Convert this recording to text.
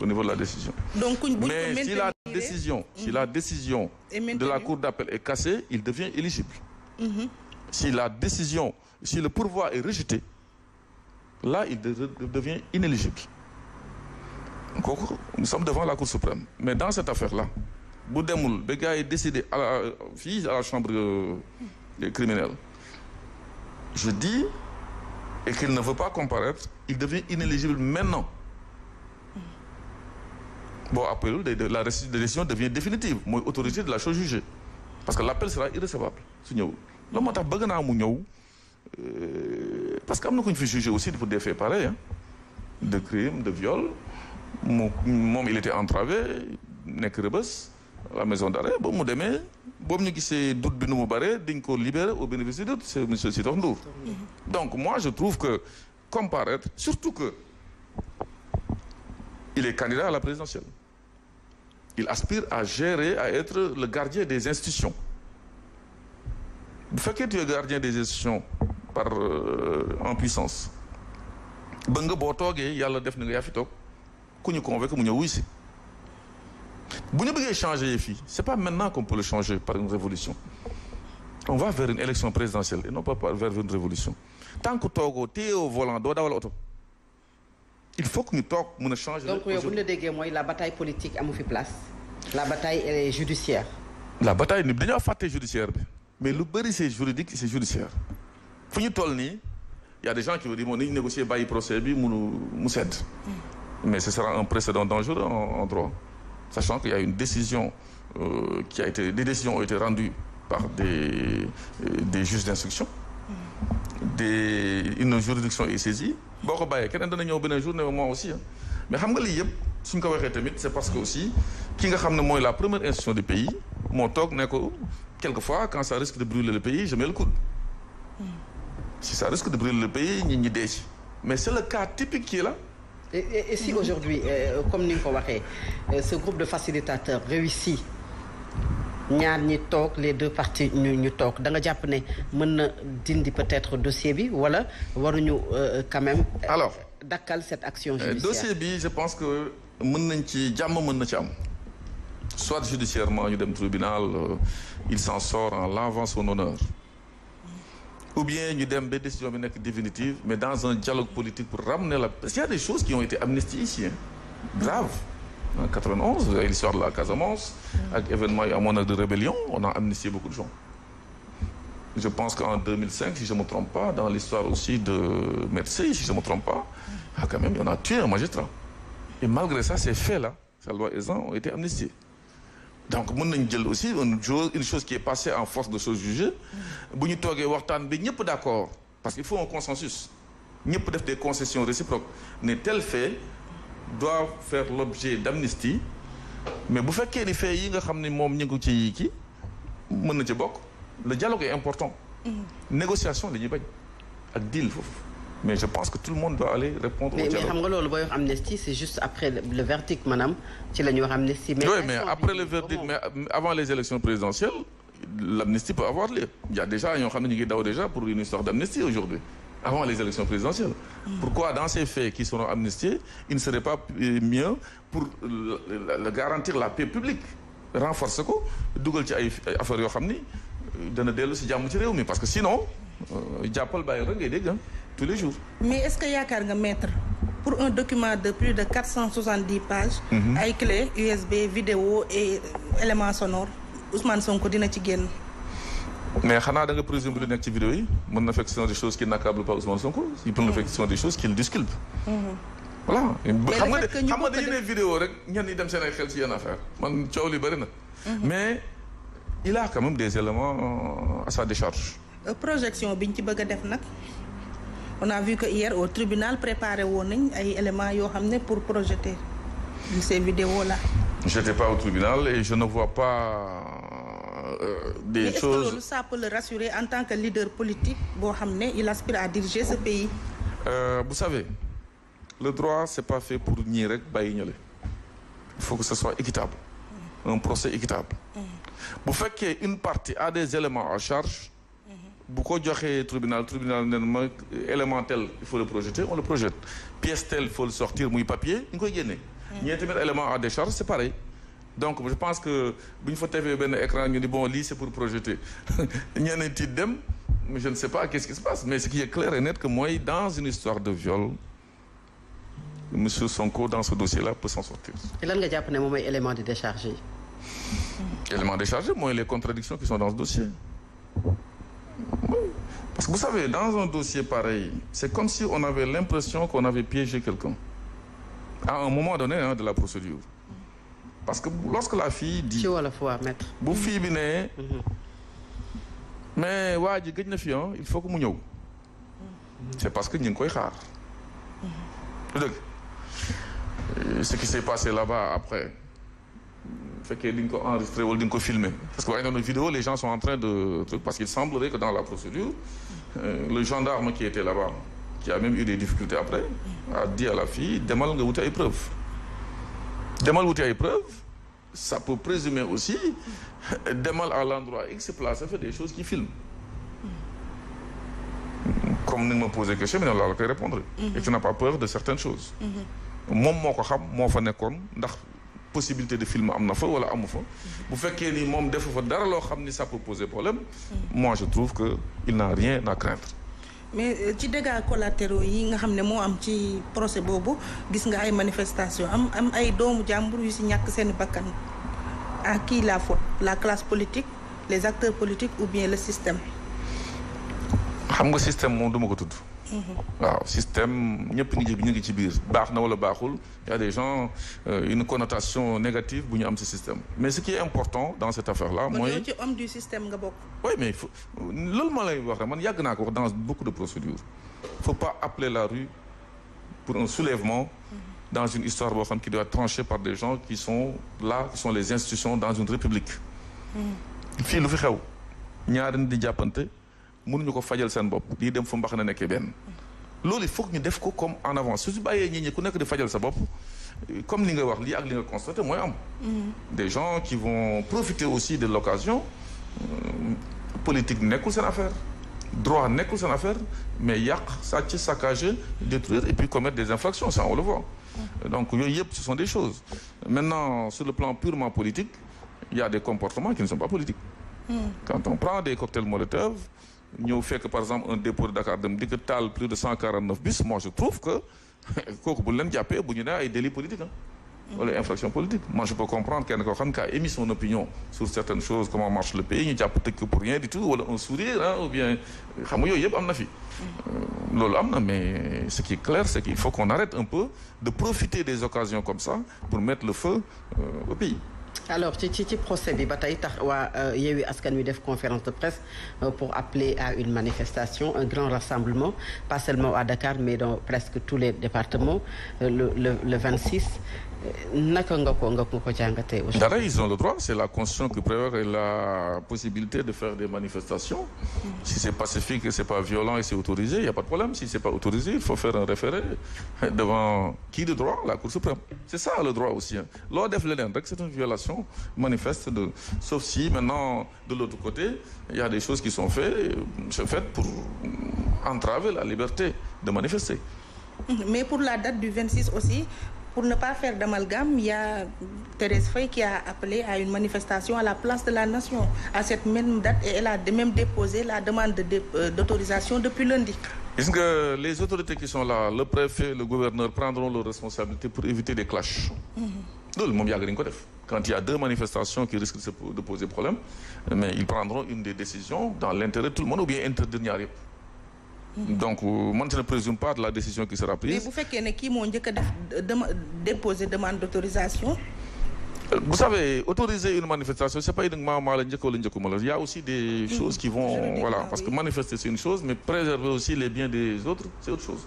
au niveau de la décision. Donc, mais si la décision de la Cour d'appel est cassée, il devient éligible. Si le pourvoi est rejeté, là, il devient inéligible. Donc, nous sommes devant la Cour suprême. Mais dans cette affaire-là, Boudemoul, le gars est décidé à la chambre criminelle. Je dis, et qu'il ne veut pas comparaître, il devient inéligible maintenant. Bon, après, la décision devient définitive. Moi, autorité de la chose jugée. Parce que l'appel sera irrecevable. Parce qu'il y a fait juger aussi pour des faits pareils, de crimes, de viols. Il était entravé, à la maison d'arrêt. Bon, c'est doute libéré au bénéfice de doute, c'est M. Sitor Ndour. Donc, moi, je trouve que comparaître, surtout que il est candidat à la présidentielle. Il aspire à gérer, à être le gardien des institutions. Vous faites que tu es gardien des institutions en puissance. Benga botoge yalla def nga yafi tok ku ñu convaincre mu ñew ici. Bu ñu bëggé changer les filles, c'est pas maintenant qu'on peut le changer par une révolution. On va vers une élection présidentielle et non pas vers une révolution. Tant que togo té au volant do dawal auto. Il faut que nous tok mëna changer. Donc vous le dégué moy la bataille politique amu fi place. La bataille est judiciaire. La bataille ni dañu faté judiciaire bi. Mais le bëri c'est juridique, c'est judiciaire. Fu ñu toll ni il y a des gens qui vont dire bon, négocier bail procès bi mu cède. Mais ce sera un précédent dangereux en droit. Sachant qu'il y a une décision des décisions ont été rendues par des juges d'instruction. Une juridiction est saisie. Boko baye kenen dana ñew benen jour né moi aussi. Mais xam nga li yépp suñ ko waxé tamit c'est parce que aussi ki nga xamné moy la première institution du pays mo tok né ko quelquefois quand ça risque de brûler le pays je mets le coude. Si ça risque de brûler le pays, ñi dé. Mais c'est le cas typique qui est là. Et si aujourd'hui, comme nous l'avons ce groupe de facilitateurs réussit, les deux parties ñu tok da nga japp né mën dindi peut-être dossier bi wala waruñu quand même dakkal cette action judiciaire. Dossier bi je pense que mën nañ ci jamm mën na ci am. Soit judiciairement ñu dem tribunal, il s'en sort en lavant son honneur. Ou bien nous avons des décisions définitives, mais dans un dialogue politique pour ramener la... Parce qu'il y a des choses qui ont été amnistiées ici, graves. En 91, l'histoire de la Casamance, avec l'événement à mon de rébellion, on a amnistié beaucoup de gens. Je pense qu'en 2005, si je ne me trompe pas, dans l'histoire aussi de Mercedes, si je ne me trompe pas, quand même, on a tué un magistrat. Et malgré ça, ces faits-là, ces lois ont été amnistiés. Donc, aussi une chose qui est passée en force de choses jugées. Nous sommes d'accord, parce qu'il faut un consensus. Nous avons des concessions réciproques. Mais tel fait doit faire l'objet d'amnistie. Mais vous faites que les faits, le dialogue est important. Négociation, deal. Mais je pense que tout le monde doit aller répondre au dialogue. Mais amnistie, c'est juste après le verdict, madame. Oui, mais après le verdict, mais avant les élections présidentielles, l'amnistie peut avoir lieu. Il y a déjà, pour une histoire d'amnistie aujourd'hui, avant les élections présidentielles. Pourquoi dans ces faits qui seront amnistiés, il ne serait pas mieux pour garantir la paix publique, renforcer quoi, parce que sinon, tous les jours. Mais est-ce qu'il y a qu'un maître pour un document de plus de 470 pages, avec clé, USB, vidéo et éléments sonores, Ousmane Sonko dina ci génn? Mais xanaa da nga présumer lu nekk ci vidéo yi mën na fekk ce sont des choses qui n'accablent pas Ousmane Sonko, il peut fekk ce sont des choses qui le disculpent. Voilà. xam nga dañu ne vidéo rek ñenn ñi dem seen ay xel ci yenn affaire man coow li bëri na. Mais il a quand même des éléments à sa décharge. Projection biñ ci bëgg a def nag. On a vu que hier au tribunal préparé des éléments pour projeter ces vidéos-là. Je n'étais pas au tribunal et je ne vois pas des choses... Est-ce que ça peut le rassurer en tant que leader politique? Il aspire à diriger ce pays. Vous savez, le droit, ce n'est pas fait pour nier. Il faut que ce soit équitable. Un procès équitable. Vous faites qu'une partie a des éléments à charge. Beaucoup de tribunal élément tel, il faut le projeter, on le projette. Pièce telle, il faut le sortir, mouille papier, il faut ñee tamit élément à décharge c'est pareil. Donc je pense que bu ñu fa tefee benn écran ñu ni bon lii c'est pour projeter ñeneen tiit dem mais je ne sais pas qu'est-ce qui se passe mais ce qui est clair et net que mooy dans une histoire de viol monsieur Sonko dans ce dossier-là peut s'en sortir. lan nga jàpp ne moom mooy élément de décharge yi. Élément déchargé mooy les contradictions qui sont dans ce dossier. Parce que vous savez dans un dossier pareil c'est comme si on avait l'impression qu'on avait piégé quelqu'un à un moment donné de la procédure. Parce que lorsque la fille dit. ci wolof waa maître. bu fille bi ne. mais waa ji gëj na fi il faut que mu ñëw. c'est parce que ñu ngi koy xaar. dëgg ce qui s'est passé là-bas après fekkee di nga ko enregistré wala di nga ko filmer parce que waaye dans nos vidéos les gens sont en train de parce qu'il semblerait que dans la procédure le gendarme qui était là-bas qui a même eu des difficultés après a dit à la fille demal nga wuti ay preuves. demal wuti ay preuves ça peut présumer aussi demal à l'endroit X place fait des choses qui filment comme ni nga ma posé question mais noonu laa la koy répondre et tu n'as pas peur de certaines choses moom moo ko xam moo fa nekkoon ndax possibilité de film am na fa wala amu fa bu fekkee ni moom defu fa dara loo xam ni ça peut poser problème moi je trouve que il n'a rien à craindre. mais ci dégâts collatéraux yi nga xam ne moo am ci procès boobu gis nga ay manifestations am ay doomu jàmbur yu si ñàkk seen bakkan à qui la faute la classe politique les acteurs politiques ou bien le système. xam nga système moom duma ko tudd. waaw système ñëpp ñu ngi ci biir baax na wala baaxul y a des gens une connotation négative bu ñu am ci système mais ce qui est important dans cette affaire-là mooy. yow ci homme du système nga bokk. oui mais loolu ma lay wax rek man yàgg naa ko wax dans beaucoup de procédures faut pas appeler la rue pour un soulèvement dans une histoire boo xam qui doit être tranchée par des gens qui sont là qui sont les institutions dans une république fii lu fi xew ñaari nit di jàppante mënuñu ko fajal seen bopp di dem fu mbax na nekkee benn loolu il faut que ñu def ko comme en avance su bàyyee ñi ku nekk di fajal sa bopp comme li nga wax lii ak li nga constaté mooy am des gens qui vont profiter aussi de l'occasion politique nekkul seen affaire droit nekkul seen affaire mais yàq sàcc saccager détruire et puis commettre des infractions ça on le voit donc yooyu yëpp ce sont des choses maintenant sur le plan purement politique il y a des comportements qui ne sont pas politiques quand on prend des cocktails Molotov ñëw fekk par exemple un dépôt de Dakar dem di ko taal plus de 149 bis moi je trouve que kooku bu leen jàppee bu ñu nee ay délits politiques wala infraction politique moi je peux comprendre kenn koo xam ne a émis son opinion sur certaines choses comment marche le pays ñu jàpp tëj ko pour rien du tout wala un sourire ou bien xam nga yooyu yëpp am na fi loolu am na mais ce qui est clair c'est qu'il faut qu'on arrête un peu de profiter des occasions comme ça pour mettre le feu au pays. alors ci procès bi ba tey tax waa Yewwi Askan Wi def conférence de presse pour appeler à une manifestation un grand rassemblement pas seulement à Dakar mais dans presque tous les départements le 26 naka nga ko jàngatee aussi. dara ils ont le droit c'est la constitution qui prévoit la possibilité de faire des manifestations si c'est pacifique et c'est pas violent et c'est autorisé il y a pas de problème si c'est pas autorisé il faut faire un référé devant qui de droit la Cour suprême c'est ça le droit aussi loo def leneen rek c'est une violation manifeste sauf si maintenant de l'autre côté il y a des choses qui sont faites pour entraver la liberté de manifester. mais pour la date du 26 aussi. Pour ne pas faire d'amalgame, il y a Thérèse Faye qui a appelé à une manifestation à la place de la Nation à cette même date et elle a même déposé la demande d'autorisation depuis lundi. Est-ce que les autorités qui sont là, le préfet, le gouverneur prendront leurs responsabilités pour éviter des clashs? loolu moom yàgg nañu ko def quand il y a deux manifestations qui risquent de poser problème mais ils prendront une des décisions dans l'intérêt de tout le monde ou bien interdire ñaar yëpp. donc man je ne présume pas de la décision qui sera prise. mais bu fekkee ne kii moo njëkk a déposer demande d'autorisation. vous savez autoriser une manifestation c'est pas uniquement maa la njëkk wala njëkkuma la il y a aussi des choses qui vont voilà parce que manifester c'est une chose mais préserver aussi les biens des autres c'est autre chose.